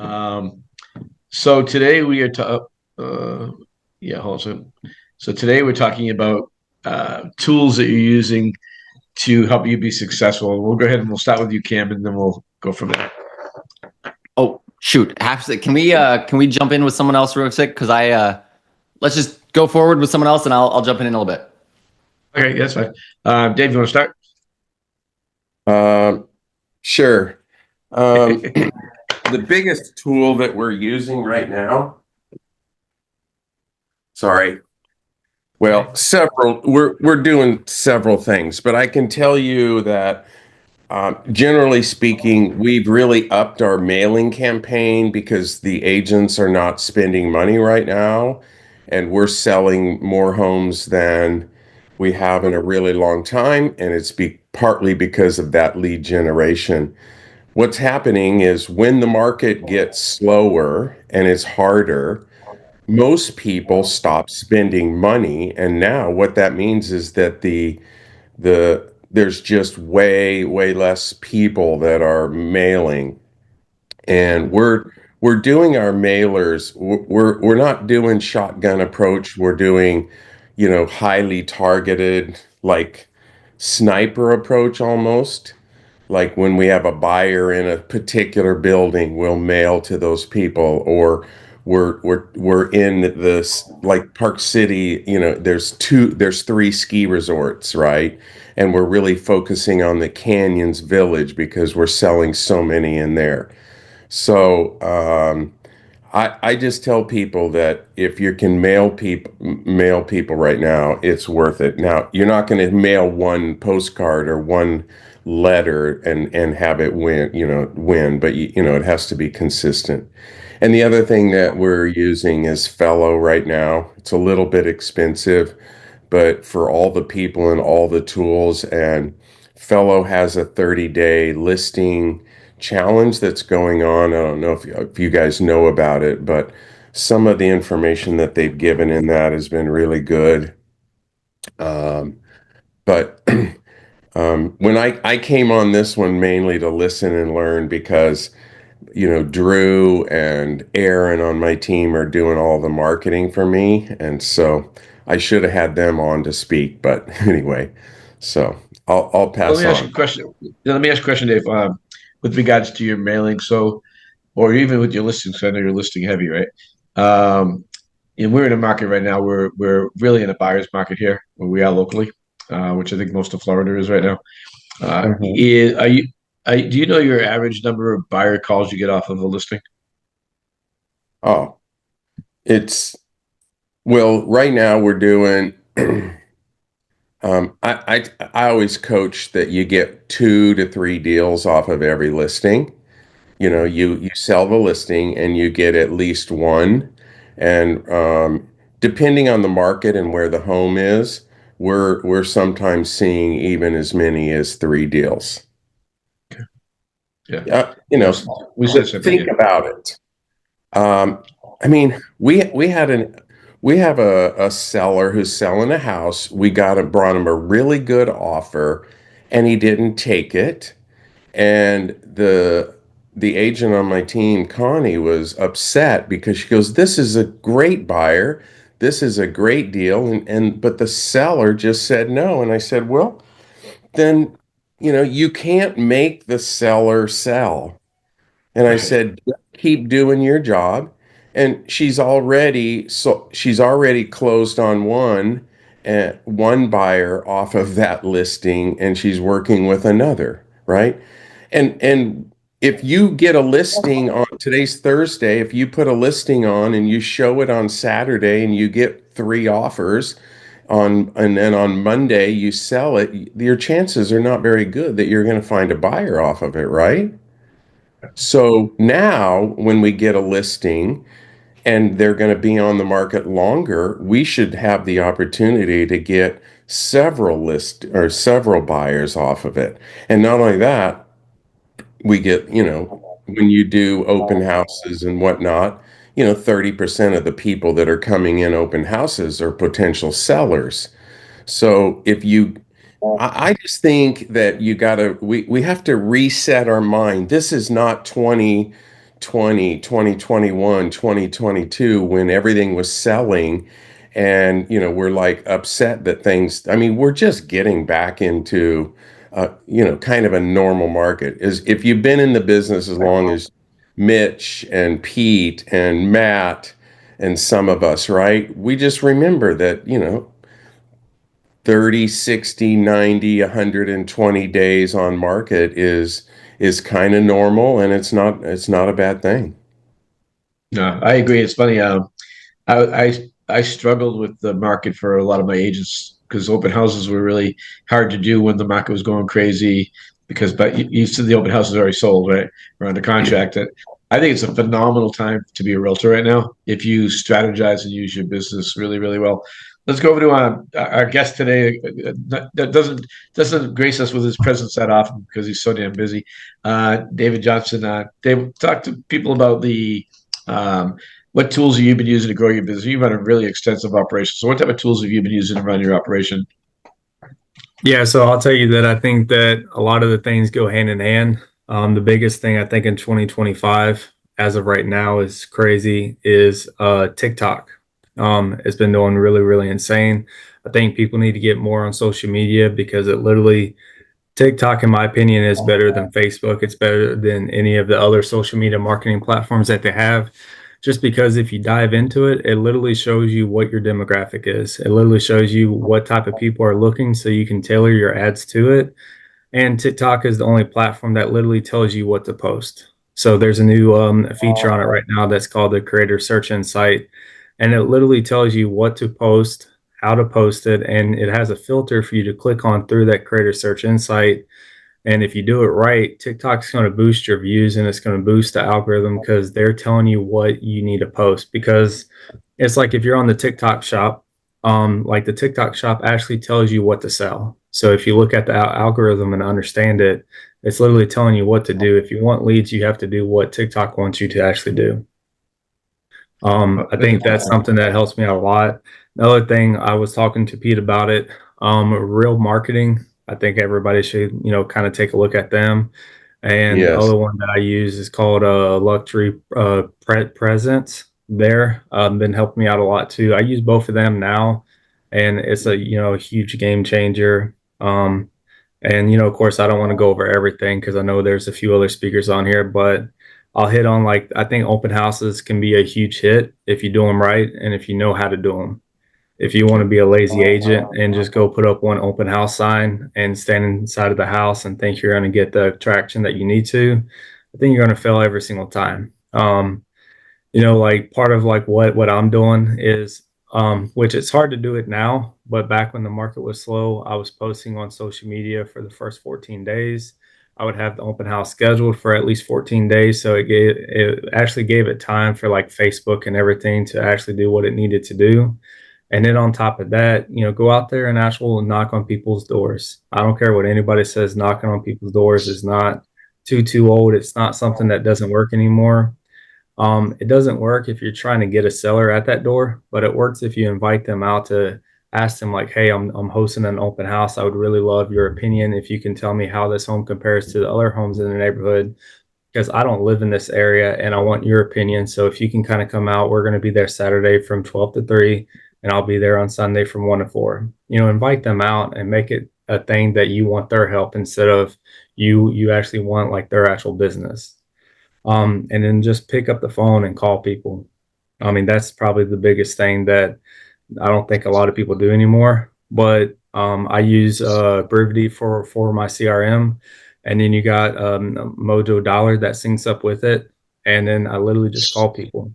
Um, so today we are yeah, hold on a second. So today we're talking about tools that you're using to help you be successful. We'll go ahead and we'll start with you, Cam, and then we'll go from there. Oh shoot! Can we jump in with someone else real quick? Because let's just go forward with someone else, and I'll jump in a little bit. Okay, that's fine. Dave, you want to start? Um, sure. The biggest tool that we're using right now, sorry. Well, we're doing several things, but I can tell you that generally speaking, we've really upped our mailing campaign because the agents are not spending money right now, and we're selling more homes than we have in a really long time, and it's partly because of that lead generation. What's happening is when the market gets slower and it's harder, most people stop spending money. And now what that means is that there's just way less people that are mailing. And we're doing our mailers. We're not doing shotgun approach. We're doing, highly targeted, like sniper approach almost. Like when we have a buyer in a particular building, we'll mail to those people, or we're in this like Park City, there's three ski resorts, right? And we're really focusing on the Canyons Village because we're selling so many in there. So I just tell people that if you can mail people right now, it's worth it. Now, you're not going to mail one postcard or one letter and have it win, but it has to be consistent. And the other thing that we're using is Fellow right now. It's a little bit expensive, but for all the people and all the tools, and Fellow has a 30-day listing challenge that's going on. I don't know if you guys know about it, but some of the information that they've given in that has been really good. Um, but when I came on this one mainly to listen and learn because, Drew and Aaron on my team are doing all the marketing for me. And so I should have had them on to speak. But anyway, so I'll Let pass me ask you on. a question. Let me ask you a question, Dave. With regards to your mailing, or even with your listings, 'cause I know you're listing heavy, right? Um, and we're in a market right now. We're really in a buyer's market here, where we are locally, which I think most of Florida is right now. Mhm. Do you know your average number of buyer calls you get off of a listing? Oh, it's well, right now we're doing I always coach that you get 2 to 3 deals off of every listing. You sell the listing and you get at least one. And depending on the market and where the home is, we're sometimes seeing even as many as 3 deals. Yeah, Yeah, yeah, we said something. think Yeah. about it. I mean, we have a seller who's selling a house. Brought him a really good offer, and he didn't take it. And the agent on my team, Connie, was upset because she goes, "This is a great buyer. This is a great deal." And but the seller just said no. And I said, "Well, then, you can't make the seller sell." And I Right. said, "Keep doing your job." And she's already closed on one buyer off of that listing, and she's working with another, right? And if you get a listing on today's Thursday, if you put a listing on and you show it on Saturday and you get 3 offers and then on Monday you sell it, your chances are not very good that you're going to find a buyer off of it, right? So now, when we get a listing and they're going to be on the market longer, we should have the opportunity to get several buyers off of it. And not only that, we get, when you do open houses and whatnot, 30% of the people that are coming in open houses are potential sellers. So I just think that we have to reset our mind. This is not 2020, 2021, 2022, when everything was selling. And, we're like upset that things, I mean, we're just getting back into, kind of a normal market. Is if you've been in the business as long as Mitch and Pete and Matt and some of us, right? We just remember that, 30, 60, 90, 120 days on market is kind of normal, and it's not a bad thing. No, I agree. It's funny. I struggled with the market for a lot of my agents because open houses were really hard to do when the market was going crazy. Because, but you said the open house is already sold, right? Or under contract. I think it's a phenomenal time to be a realtor right now if you strategize and use your business really, really well. Let's go over to our guest today. That doesn't grace us with his presence that often because he's so damn busy. David Johnson. Dave, talk to people about the what tools have you been using to grow your business? You run a really extensive operation. So what type of tools have you been using to run your operation? Yeah, so I'll tell you that I think that a lot of the things go hand in hand. The biggest thing I think in 2025, as of right now, is crazy is TikTok. It's been doing really, really insane. I think people need to get more on social media because it literally, TikTok, in my opinion, is better than Facebook. It's better than any of the other social media marketing platforms that they have. Just because if you dive into it, it literally shows you what your demographic is. It literally shows you what type of people are looking so you can tailor your ads to it. And TikTok is the only platform that literally tells you what to post. So there's a new feature on it right now that's called the Creator Search Insight. And it literally tells you what to post, how to post it, and it has a filter for you to click on through that Creator Search Insight. And if you do it right, TikTok's going to boost your views and it's going to boost the algorithm because they're telling you what you need to post. Because it's like if you're on the TikTok shop, like the TikTok shop actually tells you what to sell. So if you look at the algorithm and understand it, it's literally telling you what to do. If you want leads, you have to do what TikTok wants you to actually do. I think that's something that helps me out a lot. Another thing, I was talking to Pete about it, Real Marketing. I think everybody should, kind of take a look at them. And the Yes. other one that I use is called Luxury Presence. There, been helping me out a lot too. I use both of them now, and it's a huge game changer. And of course, I don't want to go over everything because I know there's a few other speakers on here, but I'll hit on like I think open houses can be a huge hit if you do them right and if you know how to do them. If you want to be a lazy agent and just go put up one open house sign and stand inside of the house and think you're going to get the traction that you need to, I think you're going to fail every single time. Like part of like what I'm doing is, which it's hard to do it now, but back when the market was slow, I was posting on social media for the first 14 days. I would have the open house scheduled for at least 14 days. So it actually gave it time for like Facebook and everything to actually do what it needed to do. And then on top of that, go out there and actually knock on people's doors. I don't care what anybody says, knocking on people's doors is not too old. It's not something that doesn't work anymore. It doesn't work if you're trying to get a seller at that door, but it works if you invite them out to ask them like, hey, I'm hosting an open house. I would really love your opinion. If you can tell me how this home compares to the other homes in the neighborhood, because I don't live in this area and I want your opinion. So if you can kind of come out, we're going to be there Saturday from 12 to 3, and I'll be there on Sunday from 1 to 4. Invite them out and make it a thing that you want their help instead of you actually want like their actual business. And then just pick up the phone and call people. I mean, that's probably the biggest thing that I don't think a lot of people do anymore. But I use Brivity for my CRM, and then you got Mojo Dollar that syncs up with it, and then I literally just call people.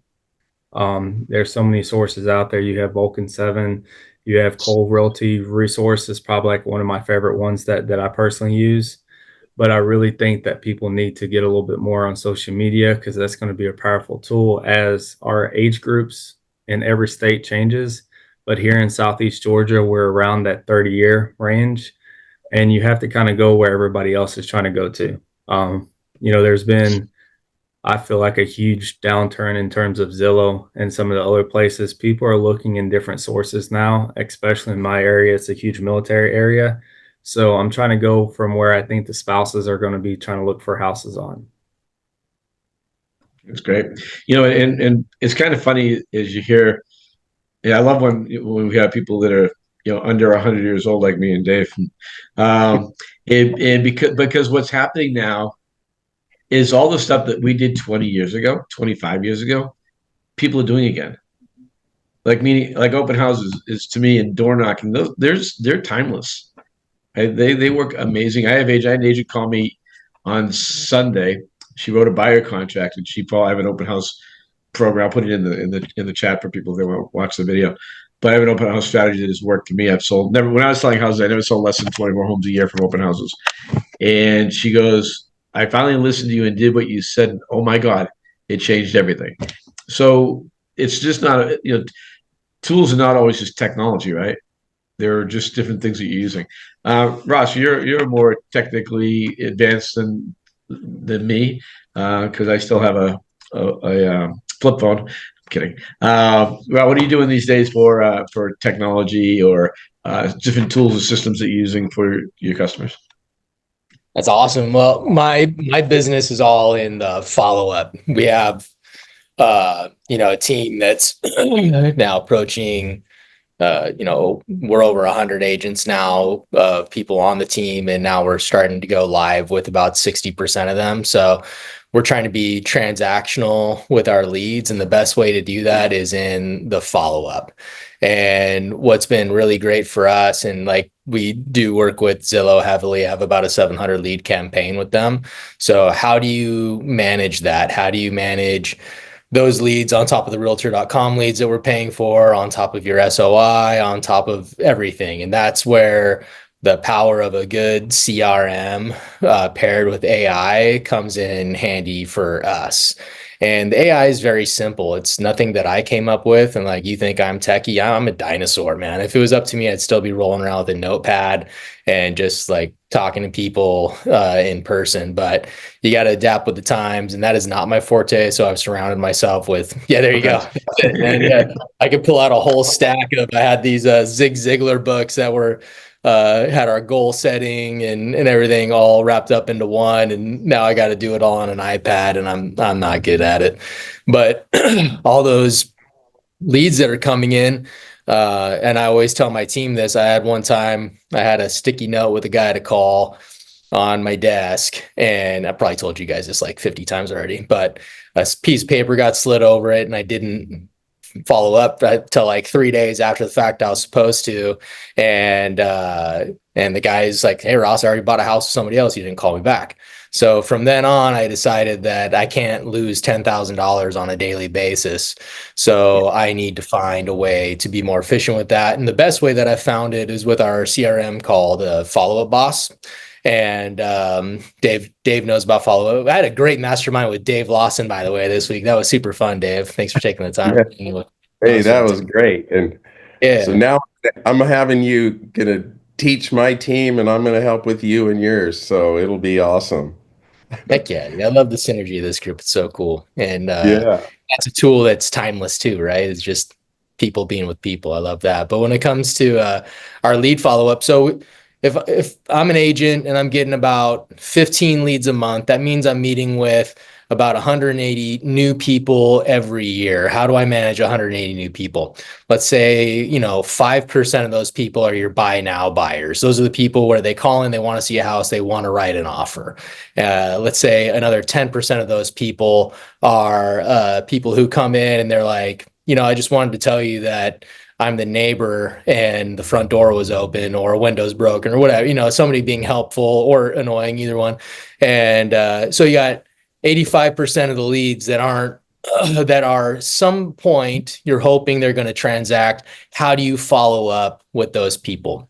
There's so many sources out there. You have Vulcan 7, you have Cole Realty Resource is probably like one of my favorite ones that I personally use. But I really think that people need to get a little bit more on social media because that's going to be a powerful tool as our age groups in every state changes. But here in Southeast Georgia, we're around that 30-year range, and you have to kind of go where everybody else is trying to go to. There's been, I feel like, a huge downturn in terms of Zillow and some of the other places. People are looking in different sources now, especially in my area. It's a huge military area. So I'm trying to go from where I think the spouses are going to be trying to look for houses on. It's great. And it's kind of funny as you hear. Yeah, I love when we have people that are under 100 years old like me and Dave. Um, and because what's happening now is all the stuff that we did 20 years ago, 25 years ago, people are doing again. Like meaning like open houses is to me and door knocking. They're timeless. Right? They work amazing. I had an agent call me on Sunday. She wrote a buyer contract and I have an open house program. I'll put it in the chat for people that want to watch the video. But I have an open house strategy that has worked for me. I've sold never when I was selling houses, I never sold less than 20 more homes a year from open houses. And she goes, I finally listened to you and did what you said. And, oh my God, it changed everything. So it's just not, tools are not always just technology, right? They're just different things that you're using. Ross, you're more technically advanced than me because I still have a flip phone. I'm kidding. Well, what are you doing these days for technology or different tools and systems that you're using for your customers? That's awesome. Well, my business is all in the follow up. We have a team that's now approaching we're over 100 agents now, people on the team, and now we're starting to go live with about 60% of them. So we're trying to be transactional with our leads, and the best way to do that is in the follow-up. And what's been really great for us, and like we do work with Zillow heavily, I have about a 700 lead campaign with them. So how do you manage that? How do you manage those leads on top of the realtor.com leads that we're paying for, on top of your SOI, on top of everything? And that's where the power of a good CRM paired with AI comes in handy for us. And the AI is very simple. It's nothing that I came up with. And like, you think I'm techie, I'm a dinosaur, man. If it was up to me, I'd still be rolling around with a notepad and just like talking to people in person. But you got to adapt with the times, and that is not my forte. So I've surrounded myself with, there you go. And yeah, I could pull out a whole stack of, I had these Zig Ziglar books that were, had our goal setting and everything all wrapped up into one. And now I got to do it all on an iPad, and I'm not good at it. But all those leads that are coming in, and I always tell my team this. I had one time, I had a sticky note with a guy to call on my desk, and I probably told you guys this like 50 times already, but a piece of paper got slid over it, and I didn't follow up till like 3 days after the fact I was supposed to. And the guy's like, hey, Ross, I already bought a house with somebody else. You didn't call me back. So from then on, I decided that I can't lose $10,000 on a daily basis. So I need to find a way to be more efficient with that. And the best way that I found it is with our CRM called Follow Up Boss. And Dave knows about Follow Up. I had a great mastermind with Dave Lawson, by the way, this week. That was super fun, Dave. Thanks for taking the time. Yeah. Hey, that was great. And yeah. So now I'm having you gonna teach my team, and I'm gonna help with you and yours. So it'll be awesome. Heck yeah. I love the synergy of this group. It's so cool. And yeah, that's a tool that's timeless too, right? It's just people being with people. I love that. But when it comes to our lead follow-up, so if I'm an agent and I'm getting about 15 leads a month, that means I'm meeting with about 180 new people every year. How do I manage 180 new people? Let's say, 5% of those people are your buy now buyers. Those are the people where they call in, they want to see a house, they want to write an offer. Let's say another 10% of those people are people who come in and they're like, I just wanted to tell you that I'm the neighbor and the front door was open or a window's broken or whatever, somebody being helpful or annoying, either one. And so you got 85% of the leads that aren't, that are some point you're hoping they're going to transact. How do you follow up with those people?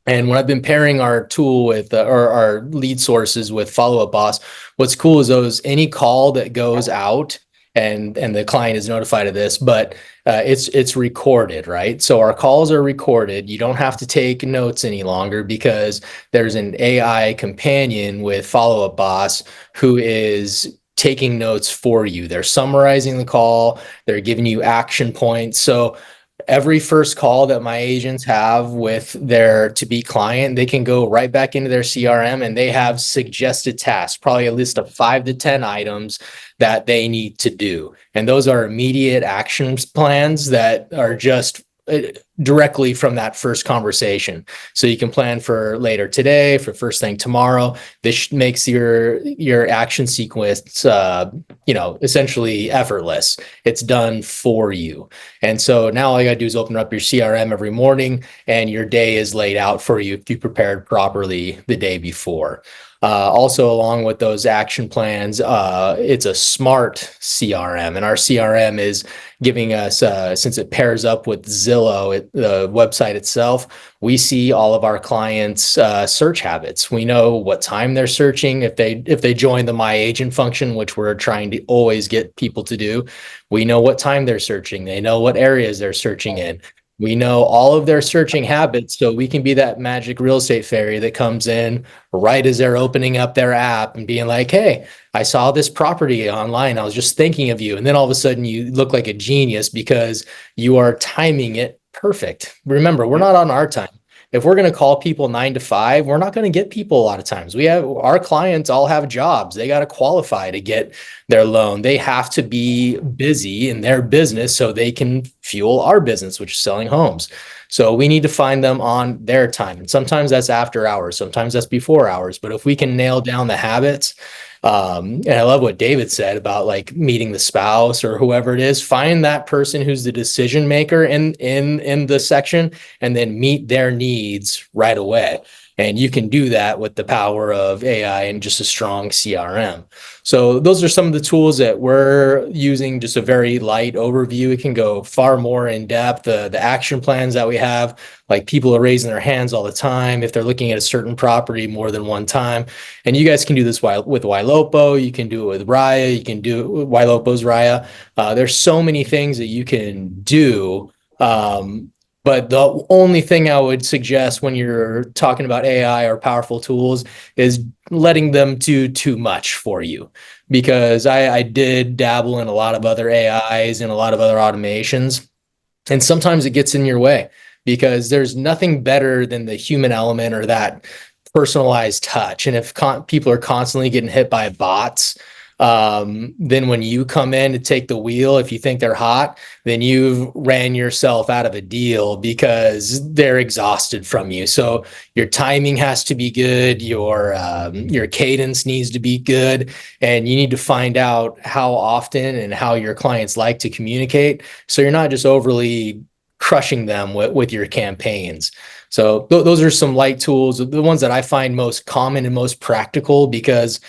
And when I've been pairing our tool with or our lead sources with Follow Up Boss, what's cool is any call that goes out and the client is notified of this, but it's recorded, right? So our calls are recorded. You don't have to take notes any longer because there's an AI companion with Follow Up Boss who is taking notes for you. They're summarizing the call. They're giving you action points. So every first call that my agents have with their to-be client, they can go right back into their CRM and they have suggested tasks, probably a list of 5 to 10 items that they need to do. And those are immediate action plans that are just directly from that first conversation. So you can plan for later today, for first thing tomorrow. This makes your action sequence, essentially effortless. It's done for you. And so now all you gotta do is open up your CRM every morning and your day is laid out for you if you prepared properly the day before. Also, along with those action plans, it's a smart CRM, and our CRM is giving us, since it pairs up with Zillow, the website itself, we see all of our clients' search habits. We know what time they're searching. If they join the My Agent function, which we're trying to always get people to do, we know what time they're searching. They know what areas they're searching in. We know all of their searching habits, so we can be that magic real estate fairy that comes in right as they're opening up their app and being like, hey, I saw this property online. I was just thinking of you. And then all of a sudden you look like a genius because you are timing it perfect. Remember, we're not on our time. If we're going to call people 9 to 5, we're not going to get people a lot of times. Our clients all have jobs. They got to qualify to get their loan. They have to be busy in their business so they can fuel our business, which is selling homes. So we need to find them on their time. And sometimes that's after hours. Sometimes that's before hours. But if we can nail down the habits, and I love what David said about like meeting the spouse or whoever it is, find that person who's the decision maker in the section and then meet their needs right away. And you can do that with the power of AI and just a strong CRM. So those are some of the tools that we're using, just a very light overview. It can go far more in depth. The action plans that we have, like people are raising their hands all the time if they're looking at a certain property more than one time. And you guys can do this with Ylopo. You can do it with Raya. You can do it with Ylopo's Raya. There's so many things that you can do. But the only thing I would suggest when you're talking about AI or powerful tools is letting them do too much for you. Because I did dabble in a lot of other AIs and a lot of other automations. And sometimes it gets in your way because there's nothing better than the human element or that personalized touch. And if people are constantly getting hit by bots, then when you come in to take the wheel, if you think they're hot, then you've ran yourself out of a deal because they're exhausted from you. So your timing has to be good, your cadence needs to be good, and you need to find out how often and how your clients like to communicate, so you're not just overly crushing them with your campaigns. So those are some light tools, the ones that I find most common and most practical, because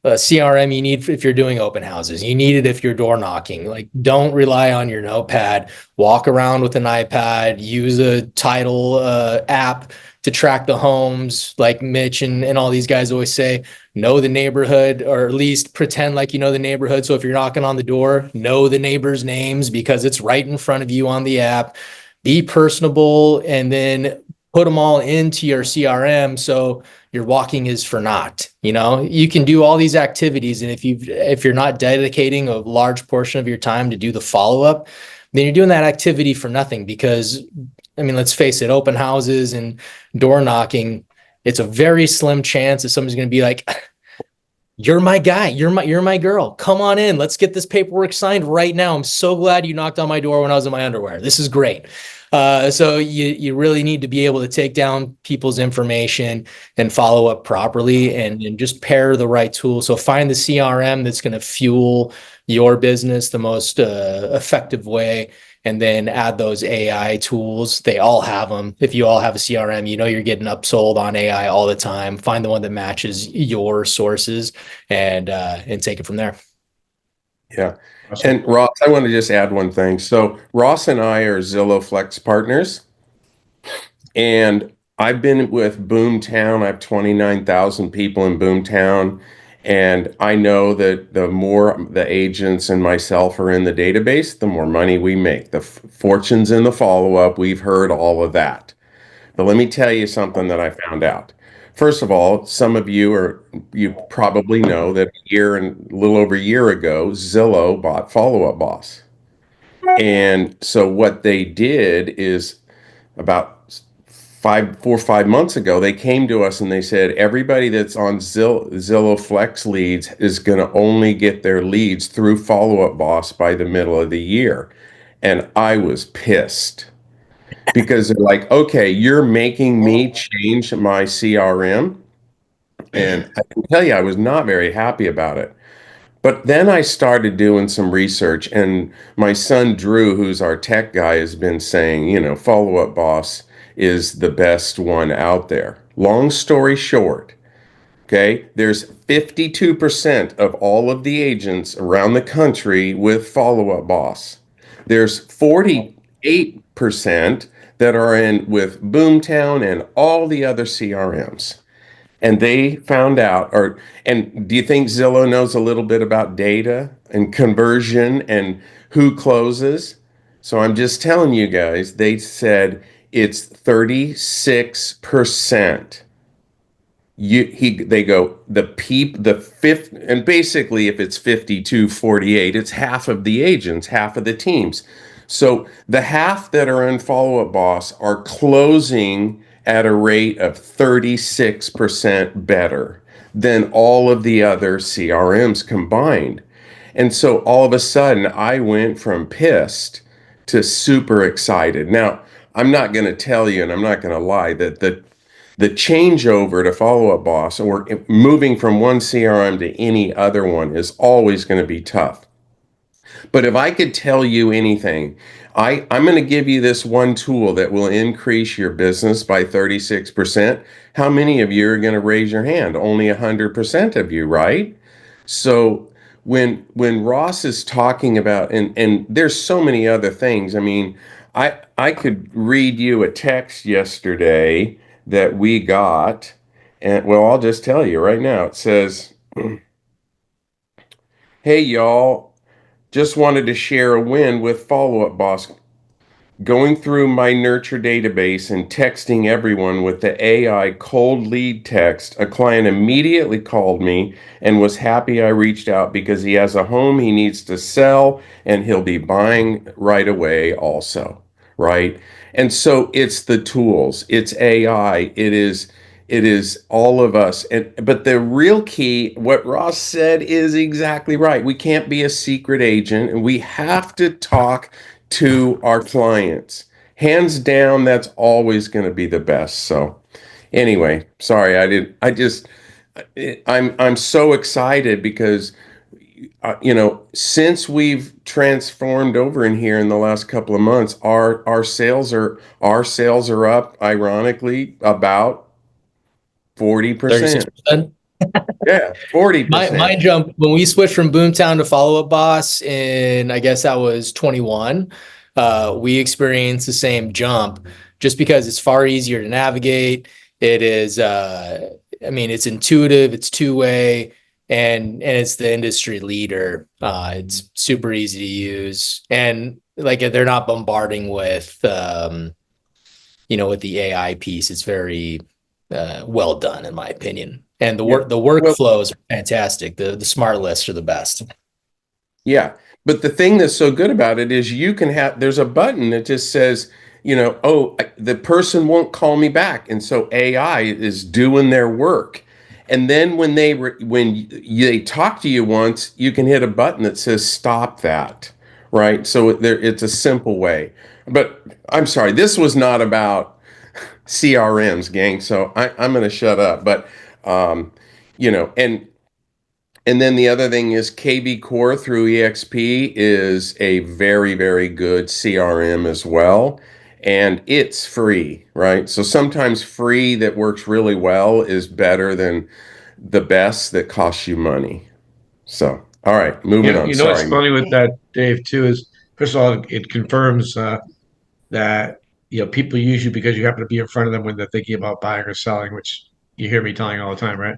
CRM you need if you're doing open houses. You need it if you're door knocking. Like, don't rely on your notepad. Walk around with an iPad. Use a title app to track the homes. Like Mitch and all these guys always say, know the neighborhood, or at least pretend like you know the neighborhood. So if you're knocking on the door, know the neighbors' names because it's right in front of you on the app. Be personable, and then put them all into your CRM so your walking is for naught. You can do all these activities, and if you're not dedicating a large portion of your time to do the follow-up, then you're doing that activity for nothing. Because let's face it, open houses and door knocking, it's a very slim chance that somebody's going to be like, you're my guy, you're my girl, come on in, let's get this paperwork signed right now. I'm so glad you knocked on my door when I was in my underwear. This is great. So you really need to be able to take down people's information and follow up properly, and just pair the right tool. So find the CRM that's going to fuel your business the most effective way, and then add those AI tools. They all have them. If you all have a CRM, you're getting upsold on AI all the time. Find the one that matches your sources and take it from there. Yeah. And Ross, I want to just add one thing. So Ross and I are Zillow Flex partners, and I've been with Boomtown. I have 29,000 people in Boomtown, and I know that the more the agents and myself are in the database, the more money we make. The fortunes in the follow-up, we've heard all of that. But let me tell you something that I found out. First of all, some of you probably know that a little over a year ago, Zillow bought Follow Up Boss. And so what they did is about 4 or 5 months ago, they came to us and they said, everybody that's on Zillow Flex leads is going to only get their leads through Follow Up Boss by the middle of the year. And I was pissed because they're like, okay, you're making me change my CRM. And I can tell you, I was not very happy about it. But then I started doing some research, and my son Drew, who's our tech guy, has been saying, Follow Up Boss is the best one out there. Long story short, okay, there's 52% of all of the agents around the country with Follow Up Boss. There's 48% that are in with Boomtown and all the other CRMs. And they found out, and do you think Zillow knows a little bit about data and conversion and who closes? So I'm just telling you guys, they said it's 36%. They go, the fifth, and basically if it's 52-48, it's half of the agents, half of the teams. So the half that are in Follow Up Boss are closing at a rate of 36% better than all of the other CRMs combined. And so all of a sudden, I went from pissed to super excited. Now, I'm not going to tell you, and I'm not going to lie, that the changeover to Follow Up Boss or moving from one CRM to any other one is always going to be tough. But if I could tell you anything, I'm going to give you this one tool that will increase your business by 36%. How many of you are going to raise your hand? Only 100% of you, right? So when Ross is talking about, and there's so many other things. I mean, I could read you a text yesterday that we got, and well, I'll just tell you right now. It says, "Hey y'all, just wanted to share a win with Follow Up Boss. Going through my nurture database and texting everyone with the AI cold lead text, a client immediately called me and was happy I reached out because he has a home he needs to sell and he'll be buying right away also." Right? And so it's the tools, it's AI, it is all of us. But the real key, what Ross said is exactly right. We can't be a secret agent, and we have to talk to our clients. Hands down, that's always going to be the best. So anyway, sorry, I'm so excited because since we've transformed over in here in the last couple of months, our sales are up, ironically, about 40%. 36%. Yeah, 40%. My jump when we switched from Boomtown to Follow Up Boss in, I guess that was 21. We experienced the same jump just because it's far easier to navigate. It is, it's intuitive, it's two-way, and it's the industry leader. It's super easy to use, and like they're not bombarding with, with the AI piece. It's very well done, in my opinion. And the workflows are fantastic. The smart lists are the best. Yeah. But the thing that's so good about it is there's a button that just says, the person won't call me back. And so AI is doing their work. And then when they talk to you once, you can hit a button that says stop that. Right. So it's a simple way. But I'm sorry, this was not about CRMs, gang. So I'm going to shut up. But and then the other thing is KV Core through EXP is a very, very good CRM as well. And it's free, right? So sometimes free that works really well is better than the best that costs you money. So, all right, moving on. What's funny with that, Dave, too, is first of all, it confirms that people use you because you happen to be in front of them when they're thinking about buying or selling, which you hear me telling all the time, right?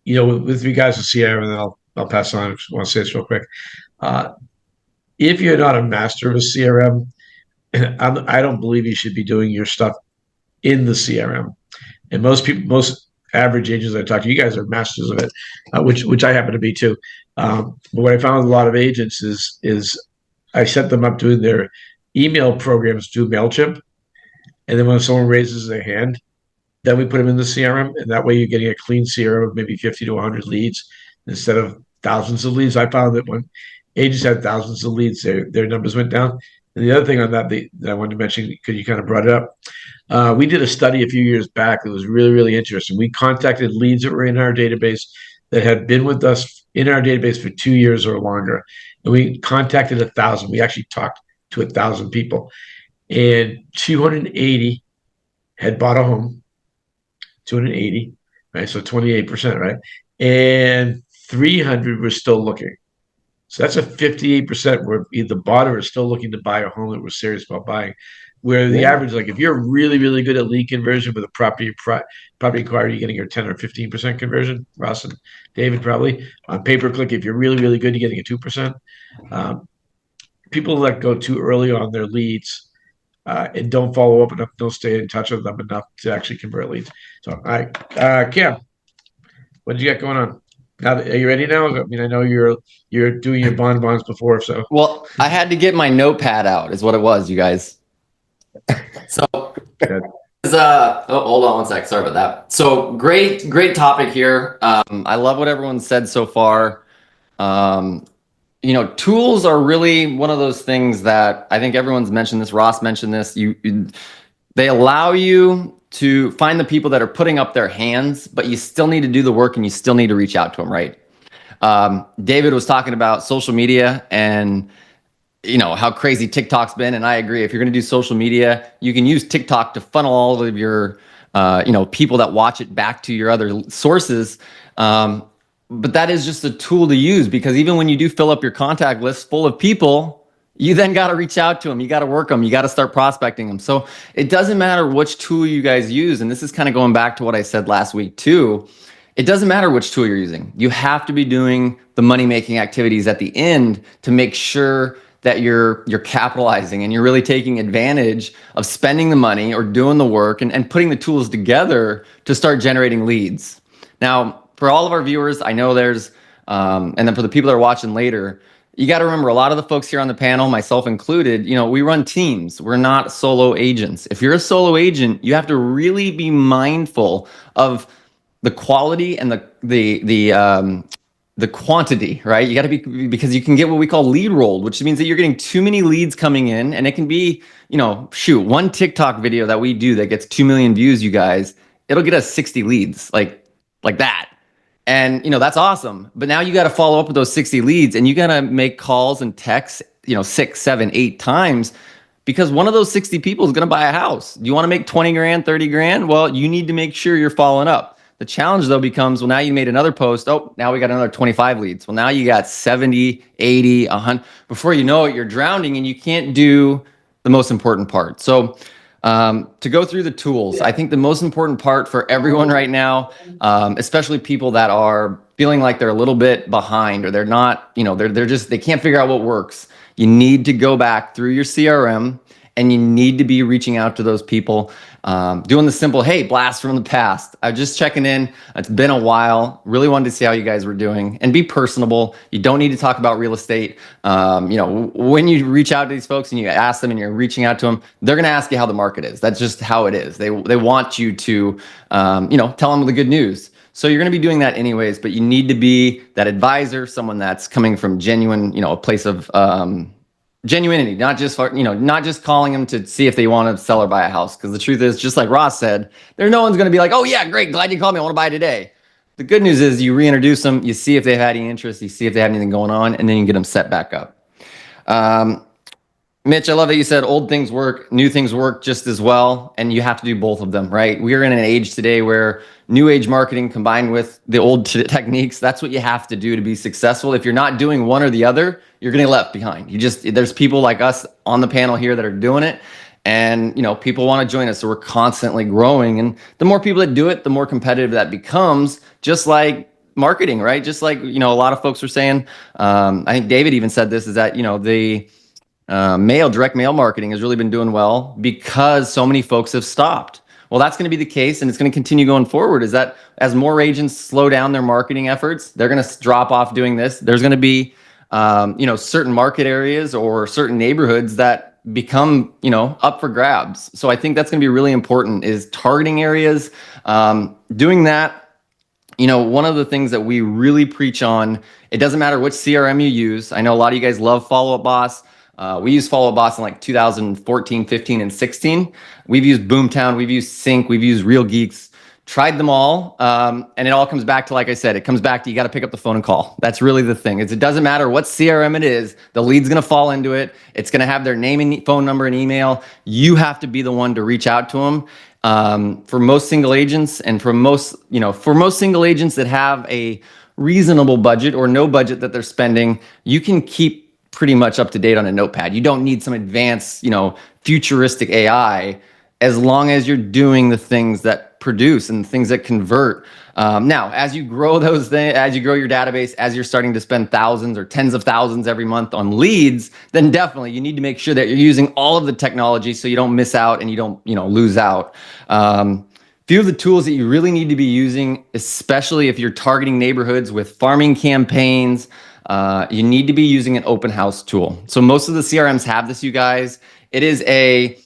With regards to CRM, and then I'll pass on. I just want to say this real quick. If you're not a master of a CRM, I don't believe you should be doing your stuff in the CRM. And most average agents I talk to, you guys are masters of it, which I happen to be too. But what I found with a lot of agents is I set them up doing their email programs through MailChimp. And then when someone raises their hand, then we put them in the CRM. And that way you're getting a clean CRM of maybe 50 to 100 leads instead of thousands of leads. I found that when agents had thousands of leads, their numbers went down. And the other thing on that, that I wanted to mention, because you kind of brought it up, we did a study a few years back that was really, really interesting. We contacted leads that were in our database that had been with us in our database for 2 years or longer. And we contacted 1,000. We actually talked to 1,000 people. And 280 had bought a home, 280, right? So 28%, right? And 300 were still looking. So that's a 58% where either bought or is still looking to buy a home that we're serious about buying. Where the average, like if you're really, really good at lead conversion with a property acquired, you're getting your 10 or 15% conversion. Ross and David probably on pay-per-click. If you're really, really good, you're getting a 2%. People that go too early on their leads and don't follow up enough, don't stay in touch with them enough to actually convert leads. So, Cam, what do you got going on? Now, are you ready now? I mean, I know you're doing your bonds before, so. Well, I had to get my notepad out, is what it was, you guys. So, hold on one sec. Sorry about that. So, great topic here. I love what everyone said so far. Tools are really one of those things that I think everyone's mentioned this. Ross mentioned this. They allow you to find the people that are putting up their hands, but you still need to do the work and you still need to reach out to them, right? David was talking about social media and how crazy TikTok's been, and I agree. If you're going to do social media, you can use TikTok to funnel all of your people that watch it back to your other sources. But that is just a tool to use, because even when you do fill up your contact list full of people, you then got to reach out to them. You got to work them. You got to start prospecting them. So it doesn't matter which tool you guys use. And this is kind of going back to what I said last week too. It doesn't matter which tool you're using. You have to be doing the money-making activities at the end to make sure that you're capitalizing and you're really taking advantage of spending the money or doing the work and putting the tools together to start generating leads. Now, for all of our viewers, I know there's, and then for the people that are watching later, you got to remember a lot of the folks here on the panel, myself included, we run teams. We're not solo agents. If you're a solo agent, you have to really be mindful of the quality and the quantity, right? You got to be, because you can get what we call lead rolled, which means that you're getting too many leads coming in, and it can be, one TikTok video that we do that gets 2 million views, you guys, it'll get us 60 leads, like that. And, that's awesome. But now you got to follow up with those 60 leads, and you got to make calls and texts, 6, 7, 8 times, because one of those 60 people is going to buy a house. You want to make 20 grand, 30 grand? Well, you need to make sure you're following up. The challenge though becomes, well, now you made another post. Oh, now we got another 25 leads. Well, now you got 70, 80, 100. Before you know it, you're drowning and you can't do the most important part. So to go through the tools, I think the most important part for everyone right now, especially people that are feeling like they're a little bit behind, or they're not, they can't figure out what works. You need to go back through your CRM and you need to be reaching out to those people, doing the simple, hey, blast from the past. I'm just checking in. It's been a while. Really wanted to see how you guys were doing, and be personable. You don't need to talk about real estate. When you reach out to these folks and you ask them and you're reaching out to them, they're going to ask you how the market is. That's just how it is. They want you to, tell them the good news. So you're going to be doing that anyways, but you need to be that advisor, someone that's coming from genuine, a place of, genuinity, not just calling them to see if they want to sell or buy a house. Because the truth is, just like Ross said, no one's going to be like, oh yeah, great, glad you called me, I want to buy today. The good news is you reintroduce them, you see if they've had any interest, you see if they have anything going on, and then you get them set back up. Mitch, I love that you said old things work, new things work just as well, and you have to do both of them, right? We are in an age today where new age marketing combined with the old techniques, that's what you have to do to be successful. If you're not doing one or the other, you're going to get left behind. There's people like us on the panel here that are doing it, and people want to join us, so we're constantly growing. And the more people that do it, the more competitive that becomes, just like marketing, right? Just like, a lot of folks were saying, I think David even said this, is that, the direct mail marketing has really been doing well because so many folks have stopped. Well, that's going to be the case, and it's going to continue going forward. Is that as more agents slow down their marketing efforts, they're going to drop off doing this. There's going to be certain market areas or certain neighborhoods that become, up for grabs. So I think that's going to be really important is targeting areas, doing that. One of the things that we really preach on, it doesn't matter which CRM you use. I know a lot of you guys love Follow Up Boss. We used Follow Up Boss in like 2014, 15, and 16. We've used Boomtown, we've used Sync, we've used Real Geeks, tried them all. And it all comes back to, like I said, it comes back to you got to pick up the phone and call. That's really the thing. It doesn't matter what CRM it is, the lead's going to fall into it. It's going to have their name and phone number and email. You have to be the one to reach out to them. For most single agents and for most single agents that have a reasonable budget or no budget that they're spending, you can keep pretty much up to date on a notepad. You don't need some advanced, futuristic AI as long as you're doing the things that produce and the things that convert. Now, as you grow those things, as you grow your database, as you're starting to spend thousands or tens of thousands every month on leads, then definitely you need to make sure that you're using all of the technology so you don't miss out and you don't, lose out. Few of the tools that you really need to be using, especially if you're targeting neighborhoods with farming campaigns, you need to be using an open house tool. So most of the CRMs have this, you guys. It is a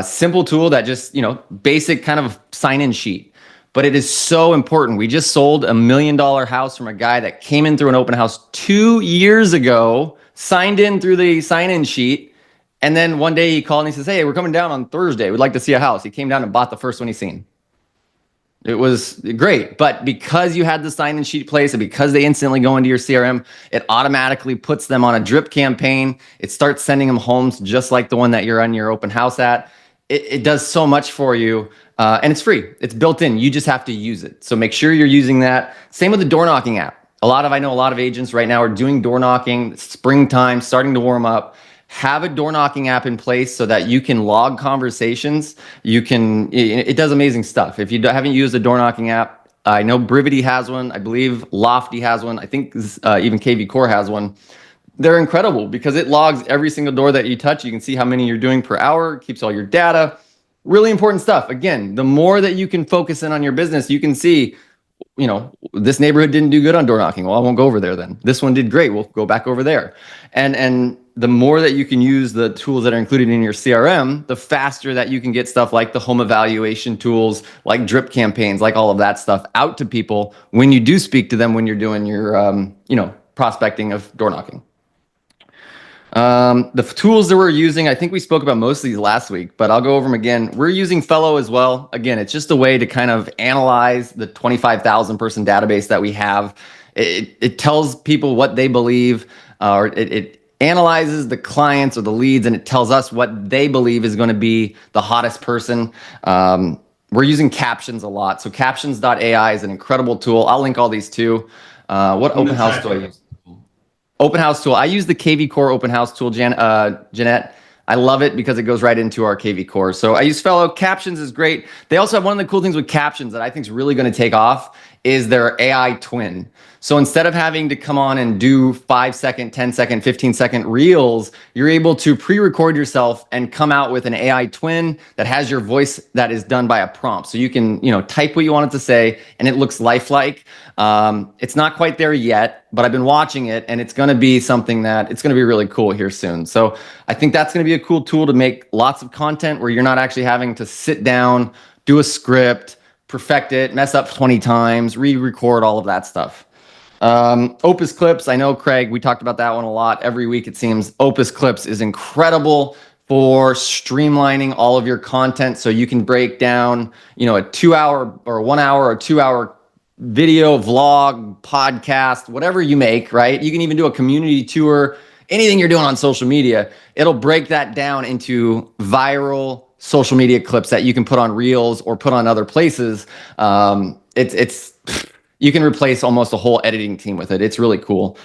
simple tool that just, basic kind of sign-in sheet. But it is so important. We just sold $1 million house from a guy that came in through an open house 2 years ago, signed in through the sign-in sheet. And then one day he called and he says, hey, we're coming down on Thursday. We'd like to see a house. He came down and bought the first one he's seen. It was great. But because you had the sign-in sheet placed and because they instantly go into your CRM, it automatically puts them on a drip campaign. It starts sending them homes just like the one that you're on your open house at. It does so much for you. And it's free. It's built in. You just have to use it. So make sure you're using that. Same with the door knocking app. I know a lot of agents right now are doing door knocking, springtime, starting to warm up. Have a door knocking app in place so that you can log conversations. It does amazing stuff. If you haven't used a door knocking app, I know Brivity has one. I believe Lofty has one. I think even KV Core has one. They're incredible because it logs every single door that you touch. You can see how many you're doing per hour, keeps all your data. Really important stuff. Again, the more that you can focus in on your business, you can see, this neighborhood didn't do good on door knocking. Well, I won't go over there then. This one did great. We'll go back over there. And the more that you can use the tools that are included in your CRM, the faster that you can get stuff like the home evaluation tools, like drip campaigns, like all of that stuff out to people when you do speak to them, when you're doing your, prospecting of door knocking. The tools that we're using, I think we spoke about most of these last week, but I'll go over them again. We're using Fellow as well. Again, it's just a way to kind of analyze the 25,000 person database that we have. It tells people what they believe, or it analyzes the clients or the leads, and it tells us what they believe is going to be the hottest person. We're using Captions a lot. So Captions.ai is an incredible tool. I'll link all these too. What open house do I use? Open house tool. I use the KV Core open house tool, Jeanette. I love it because it goes right into our KV Core. So I use Fellow. Captions is great. They also have one of the cool things with Captions that I think is really going to take off is their AI twin. So instead of having to come on and do 5-second, 10-second, 15-second reels, you're able to pre-record yourself and come out with an AI twin that has your voice that is done by a prompt. So you can, type what you want it to say and it looks lifelike. It's not quite there yet, but I've been watching it and it's going to be something that it's going to be really cool here soon. So I think that's going to be a cool tool to make lots of content where you're not actually having to sit down, do a script, perfect it, mess up 20 times, re-record, all of that stuff. Opus Clips, I know, Craig, we talked about that one a lot every week, it seems. Opus Clips is incredible for streamlining all of your content so you can break down, a 2 hour or 1 hour or 2 hour video, vlog, podcast, whatever you make, right? You can even do a community tour, anything you're doing on social media. It'll break that down into viral social media clips that you can put on Reels or put on other places. You can replace almost a whole editing team with it. It's really cool.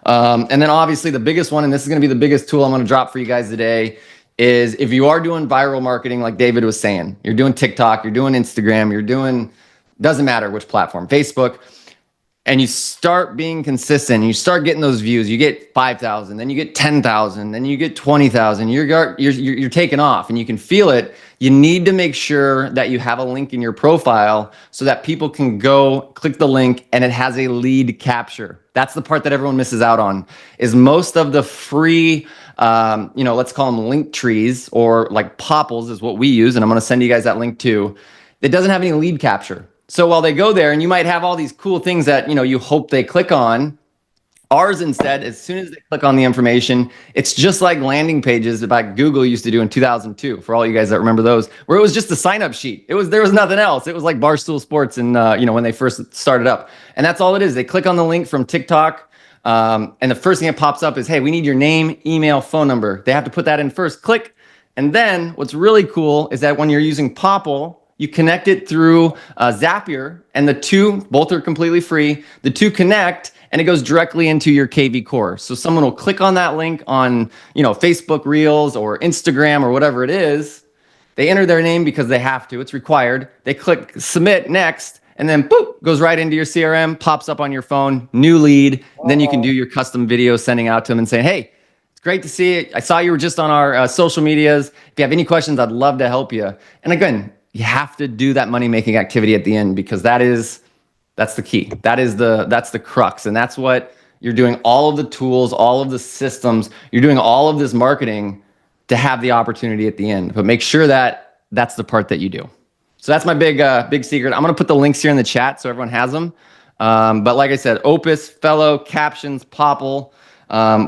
And then obviously the biggest one, and this is going to be the biggest tool I'm going to drop for you guys today, is if you are doing viral marketing, like David was saying, you're doing TikTok, you're doing Instagram, doesn't matter which platform, Facebook, and you start being consistent, you start getting those views, you get 5,000, then you get 10,000, then you get 20,000, you're taking off and you can feel it. You need to make sure that you have a link in your profile so that people can go click the link and it has a lead capture. That's the part that everyone misses out on, is most of the free, let's call them link trees, or like Popples is what we use. And I'm going to send you guys that link too. It doesn't have any lead capture. So while they go there and you might have all these cool things that, you hope they click on, ours instead, as soon as they click on the information, it's just like landing pages that Google used to do in 2002, for all you guys that remember those, where it was just a sign-up sheet. There was nothing else. It was like Barstool Sports and, when they first started up. And that's all it is. They click on the link from TikTok, and the first thing that pops up is, hey, we need your name, email, phone number. They have to put that in first. Click. And then what's really cool is that when you're using Popple, you connect it through Zapier, and both are completely free. The two connect, and it goes directly into your KV Core. So someone will click on that link on, Facebook Reels or Instagram or whatever it is. They enter their name because they have to. It's required. They click submit next, and then boop, goes right into your CRM, pops up on your phone, new lead. Then you can do your custom video sending out to them and saying, hey, it's great to see it. I saw you were just on our social medias. If you have any questions, I'd love to help you. And again, you have to do that money-making activity at the end, because that's the key. That's the crux. And that's what you're doing, all of the tools, all of the systems, you're doing all of this marketing to have the opportunity at the end. But make sure that that's the part that you do. So that's my big secret. I'm going to put the links here in the chat so everyone has them. But like I said, Opus, Fellow, Captions, Popple.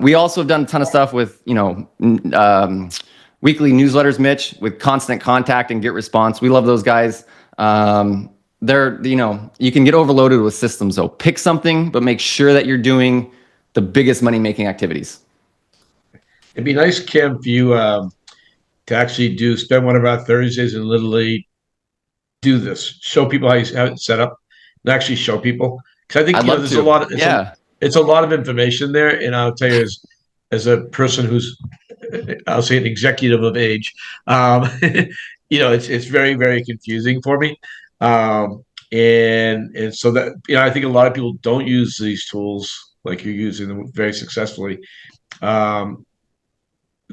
We also have done a ton of stuff with, weekly newsletters, Mitch, with Constant Contact and Get Response. We love those guys. They're, you can get overloaded with systems though. Pick something, but make sure that you're doing the biggest money-making activities. It'd be nice, Kim, for you to actually spend one of our Thursdays and literally do this. Show people how you have it set up, and actually show people. Because I think there's a lot of it's a lot of information there, and I'll tell you, as a person who's, I'll say, an executive of age, it's very, very confusing for me. And so that, I think a lot of people don't use these tools like you're using them very successfully,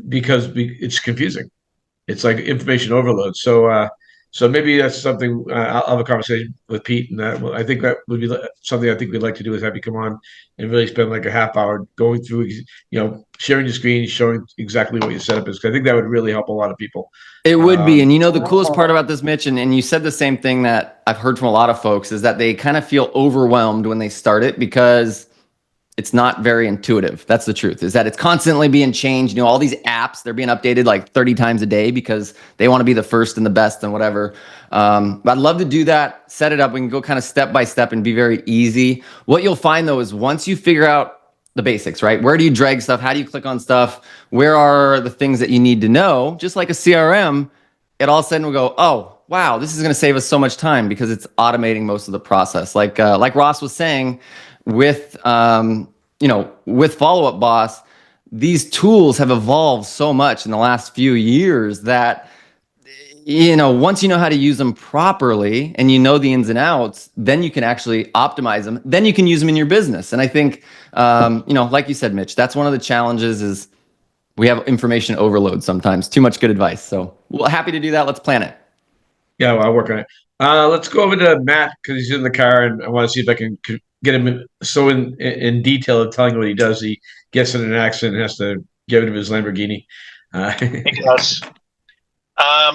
because it's confusing. It's like information overload. So maybe that's something, I'll have a conversation with Pete, and I think that would be something I think we'd like to do, is have you come on and really spend like a half hour going through, sharing your screen, showing exactly what your setup is. 'Cause I think that would really help a lot of people. It would be. And the coolest part about this, Mitch, and you said the same thing that I've heard from a lot of folks, is that they kind of feel overwhelmed when they start it, because it's not very intuitive. That's the truth, is that it's constantly being changed. All these apps, they're being updated like 30 times a day because they want to be the first and the best and whatever. But I'd love to do that, set it up. We can go kind of step by step and be very easy. What you'll find though is, once you figure out the basics, right? Where do you drag stuff? How do you click on stuff? Where are the things that you need to know? Just like a CRM, it all of a sudden will go, oh, wow, this is going to save us so much time, because it's automating most of the process. Like Ross was saying, with with Follow Up Boss, these tools have evolved so much in the last few years that, once you know how to use them properly and the ins and outs, then you can actually optimize them. Then you can use them in your business. And I think, like you said, Mitch, that's one of the challenges, is we have information overload sometimes, too much good advice. So we're happy to do that. Let's plan it. Yeah, well, I'll work on it. Let's go over to Matt, because he's in the car, and I want to see if I can get him so in detail of telling what he does. He gets in an accident and has to get rid of his Lamborghini. Hey guys.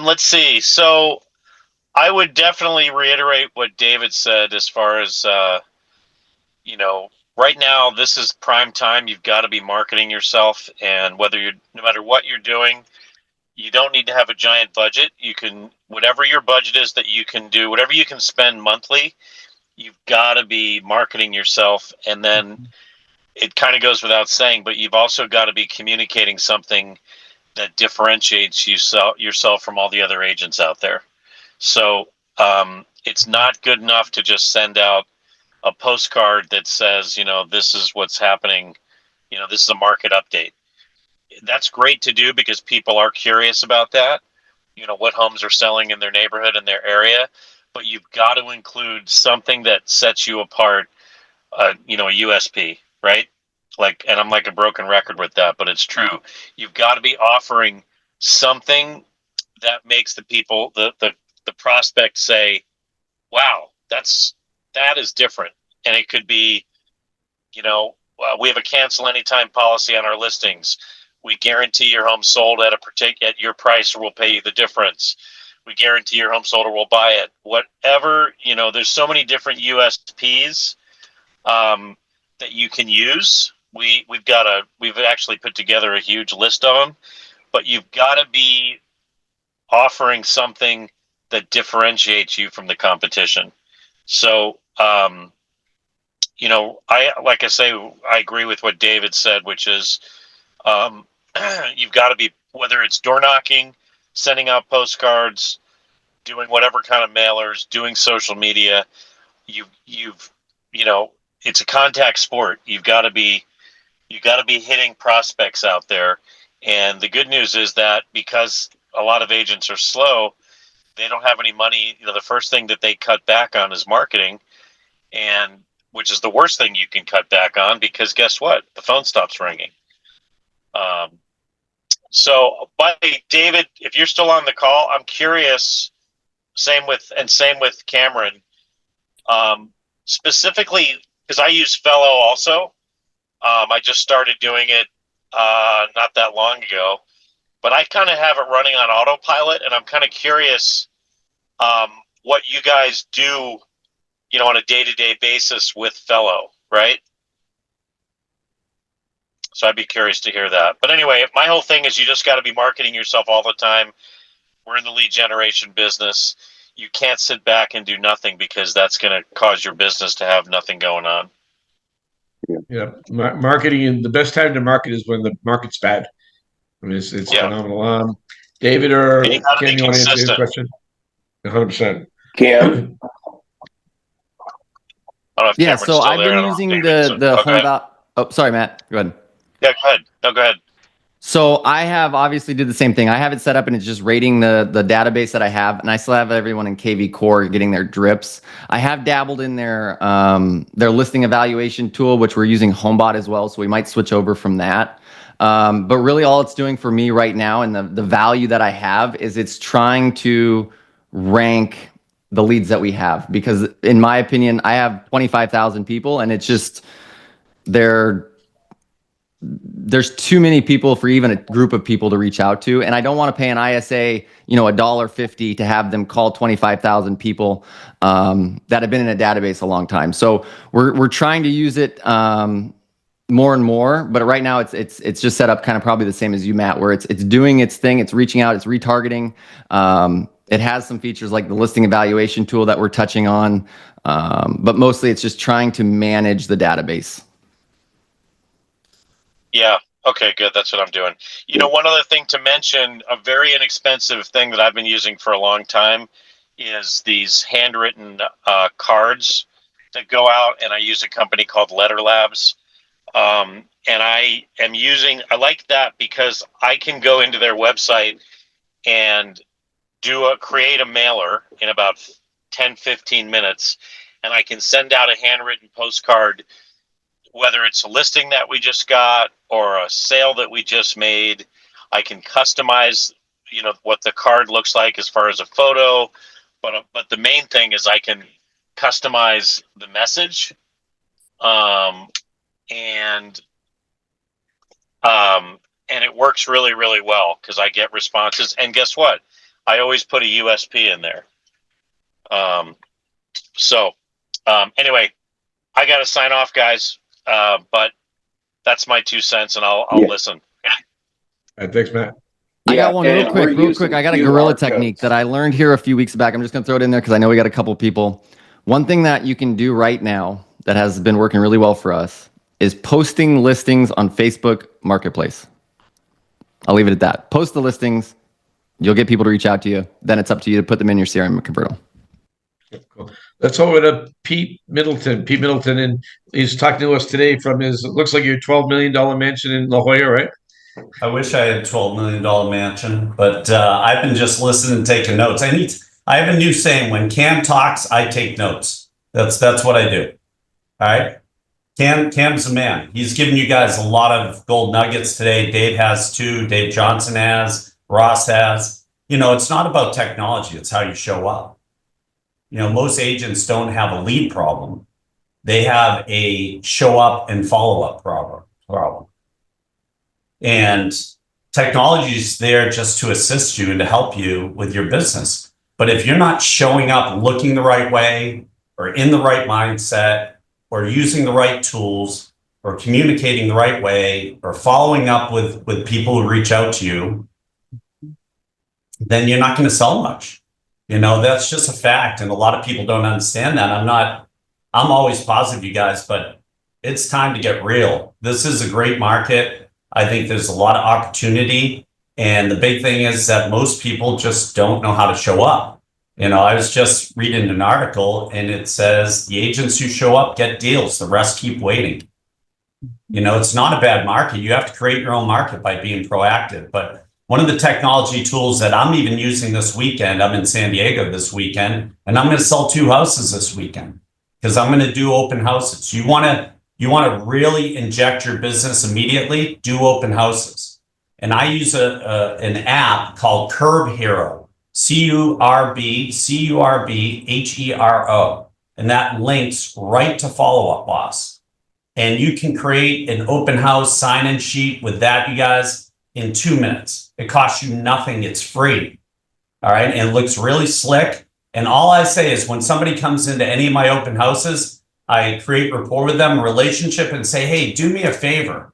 Let's see. So I would definitely reiterate what David said, as far as, right now, this is prime time. You've got to be marketing yourself, and no matter what you're doing, you don't need to have a giant budget. You can, whatever your budget is that you can do, whatever you can spend monthly, you've got to be marketing yourself. And then it kind of goes without saying, but you've also got to be communicating something that differentiates yourself from all the other agents out there. So it's not good enough to just send out a postcard that says, this is what's happening. This is a market update. That's great to do because people are curious about that, what homes are selling in their neighborhood and their area, but you've got to include something that sets you apart a USP, right? Like, and I'm like a broken record with that, but it's true. You've got to be offering something that makes the people, the prospect say, wow, that is different. And it could be, we have a cancel anytime policy on our listings. We guarantee your home sold at at your price, or we'll pay you the difference. We guarantee your home sold, or we'll buy it. Whatever, there's so many different USPs that you can use. We've actually put together a huge list of them, but you've got to be offering something that differentiates you from the competition. So, I agree with what David said, which is, you've got to be, whether it's door knocking, sending out postcards, doing whatever kind of mailers, doing social media, it's a contact sport. You've got to be hitting prospects out there. And the good news is that because a lot of agents are slow, they don't have any money. The first thing that they cut back on is marketing, and which is the worst thing you can cut back on, because guess what? The phone stops ringing. But David, if you're still on the call, I'm curious. Same with Cameron. Specifically, because I use Fellow also. I just started doing it not that long ago, but I kind of have it running on autopilot, and I'm kind of curious what you guys do, on a day-to-day basis with Fellow, right? So I'd be curious to hear that. But anyway, my whole thing is you just got to be marketing yourself all the time. We're in the lead generation business. You can't sit back and do nothing, because that's going to cause your business to have nothing going on. Yeah, marketing, and the best time to market is when the market's bad. I mean, it's phenomenal. David or And you gotta Ken, be you want to answer his consistent. question? 100%. Cam, I don't know if Yeah, Cameron's so still I've there. I been don't know using if David's- the Oh, go ahead. HomeBot. Oh, sorry, Matt. Go ahead. Yeah, go ahead. No, go ahead. So I have obviously did the same thing. I have it set up and it's just rating the database that I have, and I still have everyone in KV Core getting their drips. I have dabbled in their listing evaluation tool, which we're using HomeBot as well, so we might switch over from that. But really all it's doing for me right now, and the value that I have, is it's trying to rank the leads that we have, because in my opinion, I have 25,000 people, and it's just there's too many people for even a group of people to reach out to, and I don't want to pay an ISA, $1.50 to have them call 25,000 people that have been in a database a long time. So we're trying to use it more and more, but right now it's just set up kind of probably the same as you, Matt, where it's doing its thing, it's reaching out, it's retargeting. It has some features like the listing evaluation tool that we're touching on, but mostly it's just trying to manage the database. Yeah. Okay, good. That's what I'm doing. One other thing to mention, a very inexpensive thing that I've been using for a long time is these handwritten cards that go out, and I use a company called Letter Labs. And I like that because I can go into their website and create a mailer in about 10, 15 minutes, and I can send out a handwritten postcard, whether it's a listing that we just got or a sale that we just made. I can customize, what the card looks like as far as a photo, but the main thing is I can customize the message, and it works really, really well because I get responses. And guess what? I always put a USP in there. Anyway, I got to sign off, guys. But that's my 2 cents, and I'll listen. All right, thanks, Matt. I got one real quick. I got a guerrilla technique that I learned here a few weeks back. I'm just going to throw it in there because I know we got a couple people. One thing that you can do right now that has been working really well for us is posting listings on Facebook Marketplace. I'll leave it at that. Post the listings. You'll get people to reach out to you. Then it's up to you to put them in your CRM and convert them. Cool. Let's over to Pete Middleton. Pete Middleton, and he's talking to us today from it looks like your $12 million mansion in La Jolla, right? I wish I had a $12 million mansion, but I've been just listening and taking notes. I have a new saying: when Cam talks, I take notes. That's what I do. All right. Cam's the man. He's given you guys a lot of gold nuggets today. Dave has too. Dave Johnson has. Ross has. You know, it's not about technology. It's how you show up. You know, most agents don't have a lead problem. They have a show up and follow up problem. And technology is there just to assist you and to help you with your business. But if you're not showing up looking the right way or in the right mindset or using the right tools or communicating the right way or following up with people who reach out to you, then you're not going to sell much. You know, that's just a fact. And a lot of people don't understand that. I'm always positive, you guys, but it's time to get real. This is a great market. I think there's a lot of opportunity. And the big thing is that most people just don't know how to show up. You know, I was just reading an article and it says the agents who show up get deals, the rest keep waiting. You know, it's not a bad market. You have to create your own market by being proactive. But one of the technology tools that I'm even using this weekend, I'm in San Diego this weekend, and I'm going to sell 2 houses this weekend because I'm going to do open houses. You want to really inject your business immediately, do open houses. And I use an app called Curb Hero, CURBHERO, and that links right to Follow Up Boss. And you can create an open house sign-in sheet with that, you guys, in 2 minutes. It costs you nothing. It's free. All right. And it looks really slick. And all I say is when somebody comes into any of my open houses, I create rapport with them, a relationship, and say, hey, do me a favor.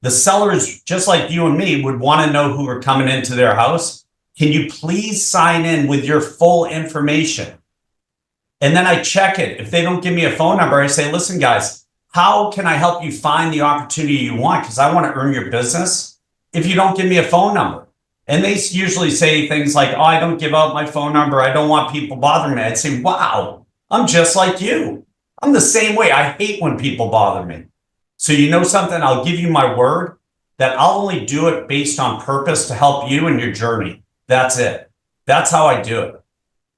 The sellers, just like you and me, would want to know who are coming into their house. Can you please sign in with your full information? And then I check it. If they don't give me a phone number, I say, listen, guys, how can I help you find the opportunity you want? Because I want to earn your business if you don't give me a phone number. And they usually say things like, oh, I don't give out my phone number. I don't want people bothering me. I'd say, wow, I'm just like you. I'm the same way. I hate when people bother me. So you know something? I'll give you my word that I'll only do it based on purpose to help you in your journey. That's it. That's how I do it.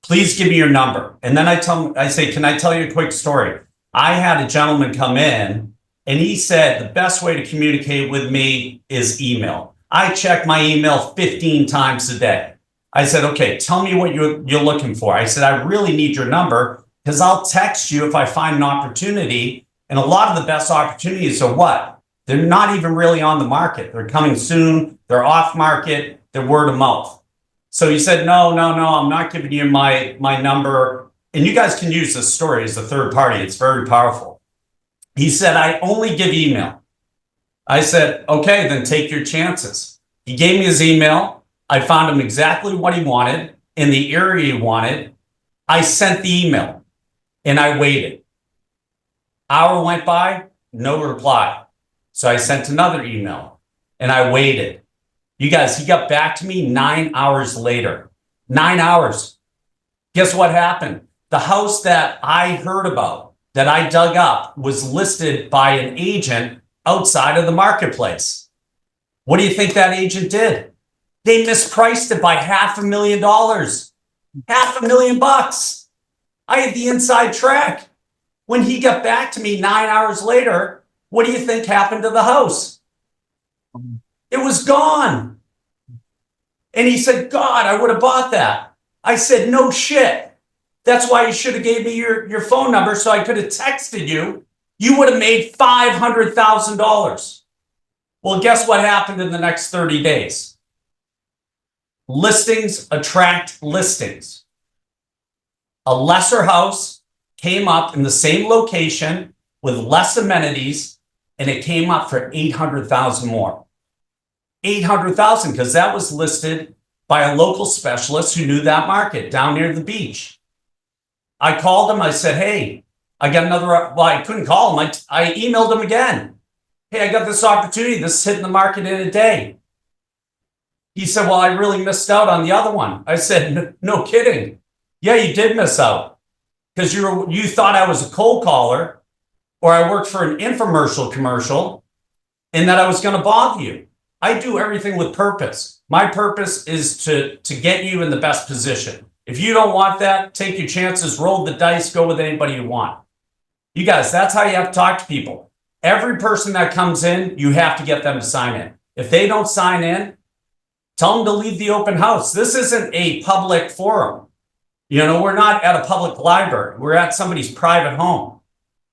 Please give me your number. And then I say, can I tell you a quick story? I had a gentleman come in and he said, the best way to communicate with me is email. I check my email 15 times a day. I said, okay, tell me what you're looking for. I said, I really need your number because I'll text you if I find an opportunity. And a lot of the best opportunities are what? They're not even really on the market. They're coming soon. They're off market. They're word of mouth. So he said, no, I'm not giving you my number. And you guys can use this story as a third party. It's very powerful. He said, I only give email. I said, okay, then take your chances. He gave me his email. I found him exactly what he wanted in the area he wanted. I sent the email and I waited. Hour went by, no reply. So I sent another email and I waited. You guys, he got back to me 9 hours later. 9 hours. Guess what happened? The house that I heard about, that I dug up, was listed by an agent outside of the marketplace. What do you think that agent did? They mispriced it by $500,000. $500,000. I had the inside track. When he got back to me 9 hours later, what do you think happened to the house? It was gone. And he said, God, I would have bought that. I said, no shit. That's why you should have gave me your phone number so I could have texted you. You would have made $500,000. Well, guess what happened in the next 30 days? Listings attract listings. A lesser house came up in the same location with less amenities, and it came up for $800,000 more. $800,000 because that was listed by a local specialist who knew that market down near the beach. I called him. I said, hey, I got another, well, I couldn't call him. I emailed him again. Hey, I got this opportunity. This is hitting the market in a day. He said, well, I really missed out on the other one. I said, no kidding. Yeah, you did miss out because you thought I was a cold caller or I worked for an infomercial commercial and that I was going to bother you. I do everything with purpose. My purpose is to get you in the best position. If you don't want that, take your chances, roll the dice, go with anybody you want. You guys, that's how you have to talk to people. Every person that comes in, you have to get them to sign in. If they don't sign in, tell them to leave the open house. This isn't a public forum. You know, we're not at a public library. We're at somebody's private home.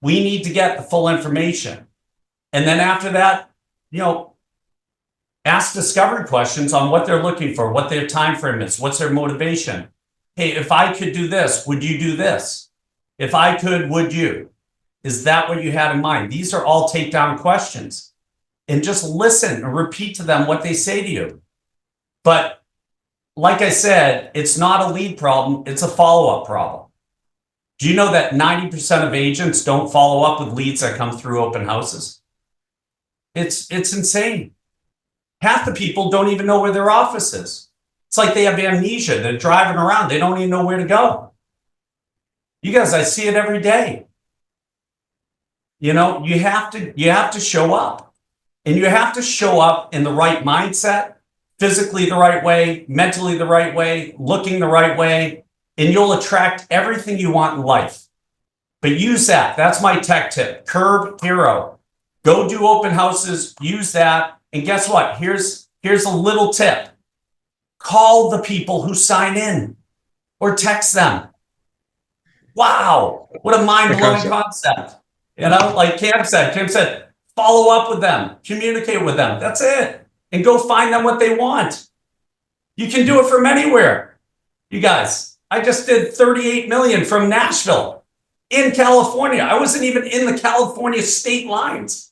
We need to get the full information. And then after that, you know, ask discovery questions on what they're looking for, what their time frame is, what's their motivation. Hey, if I could do this, would you do this? If I could, would you? Is that what you had in mind? These are all takedown questions. And just listen and repeat to them what they say to you. But like I said, it's not a lead problem, it's a follow-up problem. Do you know that 90% of agents don't follow up with leads that come through open houses? It's insane. Half the people don't even know where their office is. It's like they have amnesia. They're driving around. They don't even know where to go. You guys, I see it every day. You know, you have to show up, and you have to show up in the right mindset, physically the right way, mentally the right way, looking the right way, and you'll attract everything you want in life. But use that. That's my tech tip. Curb Hero. Go do open houses, use that. And guess what? Here's a little tip. Call the people who sign in or text them. Wow, what a mind-blowing concept. You know, like Kim said, follow up with them, communicate with them. That's it. And go find them what they want. You can do it from anywhere. You guys, I just did 38 million from Nashville in California. I wasn't even in the California state lines.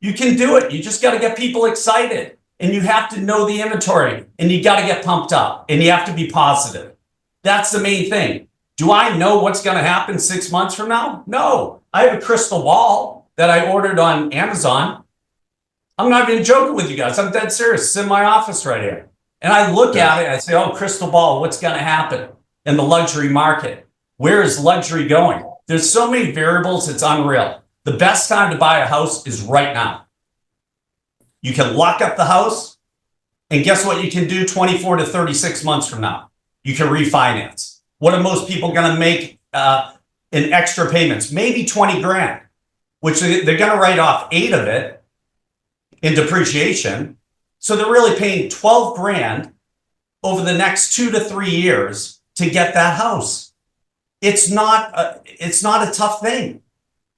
You can do it. You just got to get people excited, and you have to know the inventory, and you got to get pumped up, and you have to be positive. That's the main thing. Do I know what's going to happen 6 months from now? No. I have a crystal ball that I ordered on Amazon. I'm not even joking with you guys. I'm dead serious. It's in my office right here. And I look at it and I say, oh, crystal ball, what's going to happen in the luxury market? Where is luxury going? There's so many variables, it's unreal. The best time to buy a house is right now. You can lock up the house, and guess what you can do 24 to 36 months from now? You can refinance. What are most people going to make in extra payments? Maybe 20 grand, which they're going to write off 8 of it in depreciation. So they're really paying 12 grand over the next 2 to 3 years to get that house. It's not a tough thing,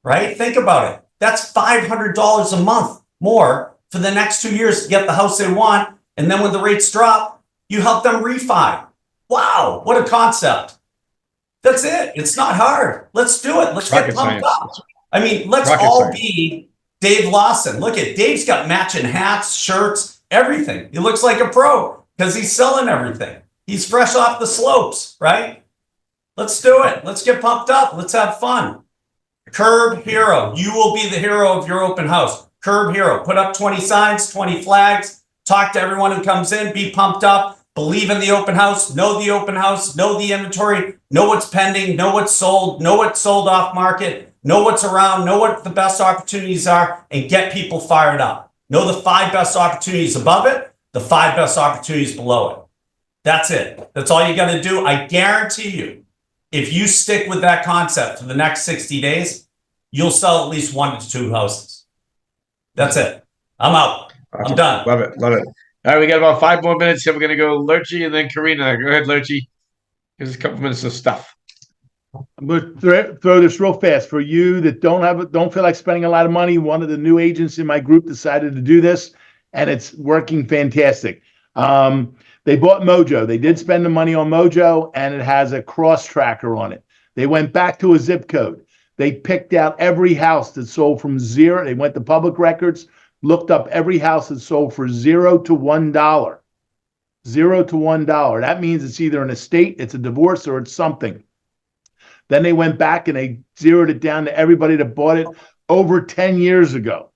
right? Think about it. That's $500 a month more for the next 2 years to get the house they want. And then when the rates drop, you help them refi. Wow, what a concept. That's it. It's not hard. Let's do it. Let's get pumped up. I mean, let's all be Dave Lawson. Look at Dave's got matching hats, shirts, everything. He looks like a pro because he's selling everything. He's fresh off the slopes, right? Let's do it. Let's get pumped up. Let's have fun. Curb Hero. You will be the hero of your open house. Curb Hero. Put up 20 signs, 20 flags. Talk to everyone who comes in. Be pumped up. Believe in the open house. Know the open house. Know the inventory. Know what's pending. Know what's sold. Know what's sold off market. Know what's around. Know what the best opportunities are, and get people fired up. Know the 5 best opportunities above it, the 5 best opportunities below it. That's it. That's all you got to do. I guarantee you, if you stick with that concept for the next 60 days, you'll sell at least 1 to 2 houses. That's it. I'm out. I'm done. Love it. Love it. All right, we got about 5 more minutes. Then we're going to go Lurchy and then Karina. Go ahead, Lurchy. Give us a couple minutes of stuff. I'm going to throw this real fast for you that don't feel like spending a lot of money. One of the new agents in my group decided to do this, and it's working fantastic. They bought Mojo. They did spend the money on Mojo, and it has a cross tracker on it. They went back to a zip code. They picked out every house that sold from 0. They went to public records, looked up every house that sold for $0 to $1. $0 to $1. That means it's either an estate, it's a divorce, or it's something. Then they went back and they zeroed it down to everybody that bought it over 10 years ago.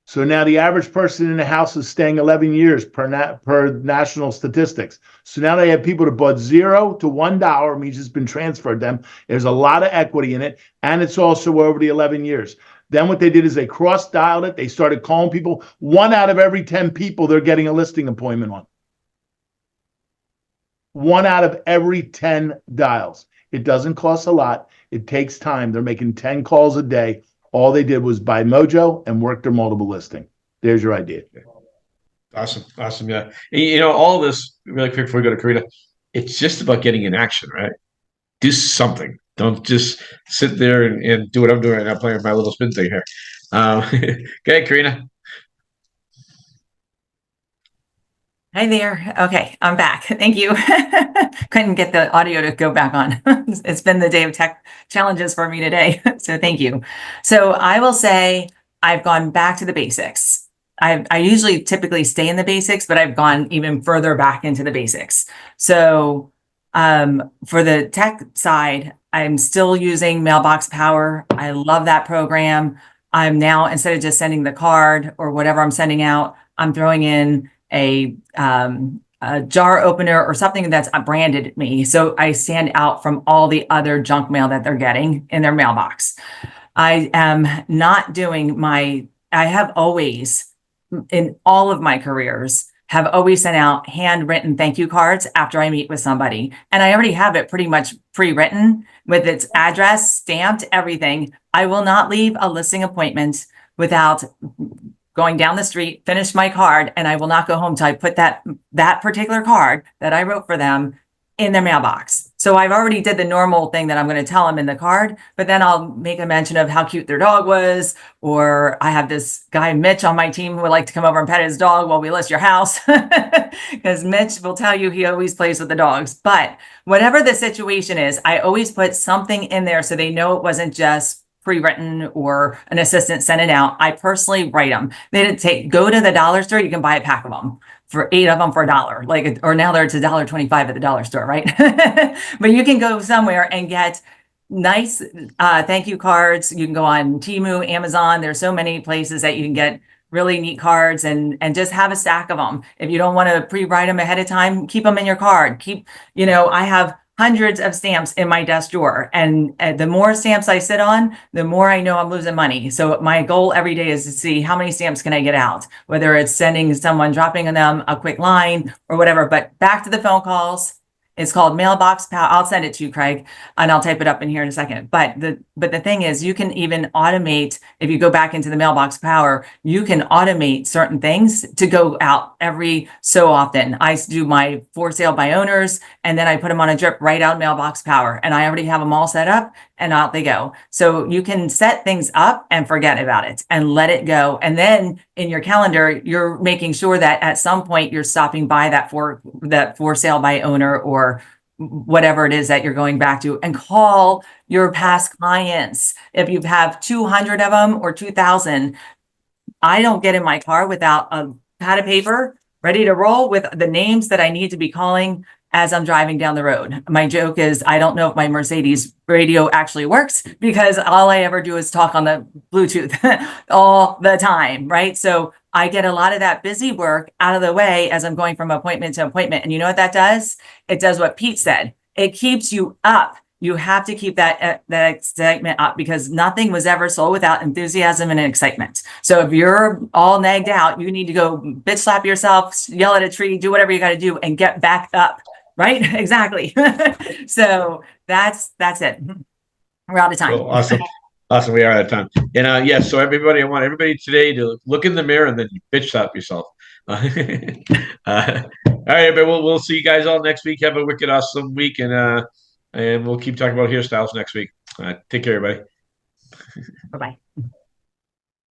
So now the average person in the house is staying 11 years per national statistics. So now they have people that bought $0 to $1, means it's been transferred to them. There's a lot of equity in it, and it's also over the 11 years. Then what they did is they cross-dialed it. They started calling people. 1 out of every 10 people they're getting a listing appointment on. 1 out of every 10 dials. It doesn't cost a lot. It takes time. They're making 10 calls a day. All they did was buy Mojo and work their multiple listing. There's your idea. Awesome. Awesome. Yeah. And, you know, all this really quick before we go to Karina, it's just about getting in action, right? Do something. Don't just sit there and do what I'm doing right now, playing with my little spin thing here. Okay, Karina. Hi there. Okay, I'm back. Thank you. Couldn't get the audio to go back on. It's been the day of tech challenges for me today. So thank you. So I will say I've gone back to the basics. I usually typically stay in the basics, but I've gone even further back into the basics. So for the tech side, I'm still using Mailbox Power. I love that program. I'm now, instead of just sending the card or whatever I'm sending out, I'm throwing in a jar opener or something that's branded me. So I stand out from all the other junk mail that they're getting in their mailbox. I am not doing I have always, in all of my careers, have always sent out handwritten thank you cards after I meet with somebody. And I already have it pretty much pre-written with its address, stamped, everything. I will not leave a listing appointment without going down the street, finish my card, and I will not go home till I put that particular card that I wrote for them in their mailbox. So I've already did the normal thing that I'm going to tell them in the card, but then I'll make a mention of how cute their dog was, or I have this guy, Mitch, on my team who would like to come over and pet his dog while we list your house, because Mitch will tell you he always plays with the dogs. But whatever the situation is, I always put something in there so they know it wasn't just pre-written or an assistant sent it out. I personally write them. They didn't go to the dollar store. You can buy a pack of them for 8 of them for $1. Or now it's $1.25 at the dollar store, right? But you can go somewhere and get nice thank you cards. You can go on Temu, Amazon. There's so many places that you can get really neat cards and just have a stack of them. If you don't want to pre-write them ahead of time, keep them in your card. I have hundreds of stamps in my desk drawer. And the more stamps I sit on, the more I know I'm losing money. So my goal every day is to see how many stamps can I get out, whether it's sending someone, dropping them a quick line or whatever. But back to the phone calls. It's called Mailbox Power. I'll send it to you, Craig, and I'll type it up in here in a second. But the thing is, you can even automate, if you go back into the Mailbox Power, you can automate certain things to go out every so often. I do my for sale by owners, and then I put them on a drip right out Mailbox Power, and I already have them all set up, and out they go. So you can set things up and forget about it and let it go. And then in your calendar, you're making sure that at some point you're stopping by that for sale by owner or whatever it is that you're going back to, and call your past clients. If you have 200 of them or 2,000, I don't get in my car without a pad of paper ready to roll with the names that I need to be calling as I'm driving down the road. My joke is, I don't know if my Mercedes radio actually works because all I ever do is talk on the Bluetooth all the time, right? So I get a lot of that busy work out of the way as I'm going from appointment to appointment. And you know what that does? It does what Pete said. It keeps you up. You have to keep that excitement up, because nothing was ever sold without enthusiasm and excitement. So if you're all nagged out, you need to go bitch slap yourself, yell at a tree, do whatever you got to do and get back up. Right? Exactly. So that's it. We're out of time. Cool. Awesome. Awesome. We are out of time. And so everybody, I want everybody today to look in the mirror and then bitch slap yourself. All right, everybody. We'll see you guys all next week. Have a wicked awesome week, and we'll keep talking about hairstyles next week. Take care, everybody. Bye-bye.